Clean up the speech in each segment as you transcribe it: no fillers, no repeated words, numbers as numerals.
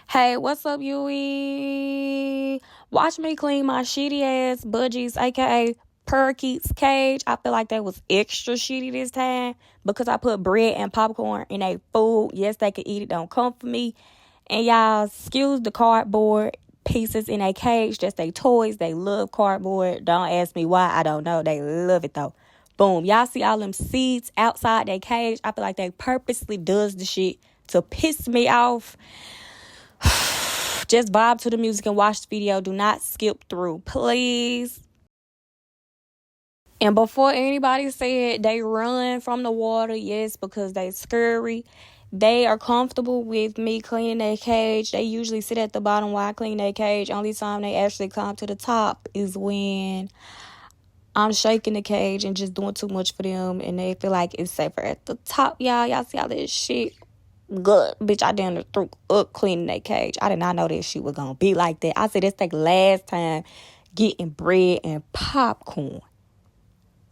Hey, what's up, Yui? Watch me clean my shitty ass Budgies, aka Parakeet's cage. I feel like that was extra shitty this time because I put bread and popcorn in a food. Yes, they can eat it. Don't come for me. And y'all, excuse the cardboard pieces in a cage. That's they toys. They love cardboard. Don't ask me why. I don't know. They love it though. Boom. Y'all see all them seeds outside their cage? I feel like they purposely does the shit to piss me off. Just vibe to the music and watch the video. Do not skip through, please. And before anybody said they run from the water, yes, because they scurry. They are comfortable with me cleaning their cage. They usually sit at the bottom while I clean their cage. Only time they actually climb to the top is when I'm shaking the cage and just doing too much for them. And they feel like it's safer at the top. Y'all see all this shit? Good. Bitch, I done threw up cleaning that cage. I did not know that shit was going to be like that. I said this like last time getting bread and popcorn.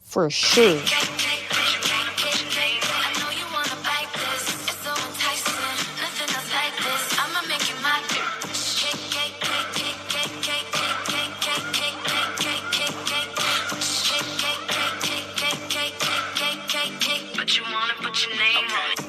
For sure. But you wanna put your name on it.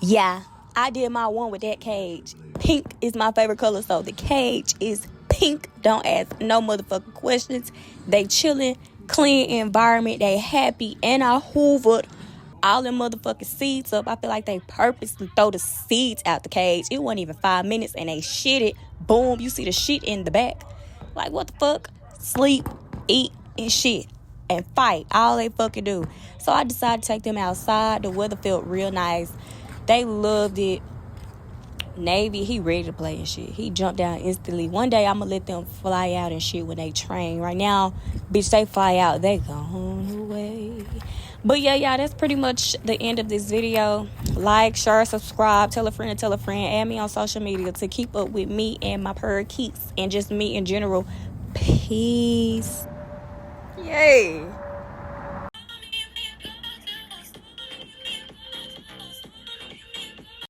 Yeah, I did my one with that cage. Pink is my favorite color, so the cage is pink. Don't ask no motherfucking questions. They chilling, clean environment. They happy, and I hoovered all them motherfucking seeds up. I feel like they purposely throw the seeds out the cage. It wasn't even 5 minutes and they shit it. Boom, you see the shit in the back. Like, what the fuck? Sleep, eat, and shit. And fight. All they fucking do. So I decided to take them outside. The weather felt real nice. They loved it. Navy, he ready to play and shit. He jumped down instantly. One day I'm gonna let them fly out and shit when they train. Right now, bitch, they fly out, they gone away. But yeah, y'all, that's pretty much the end of this video. Like, share, subscribe, tell a friend to tell a friend. Add me on social media to keep up with me and my parakeets and just me in general. Peace. Yay.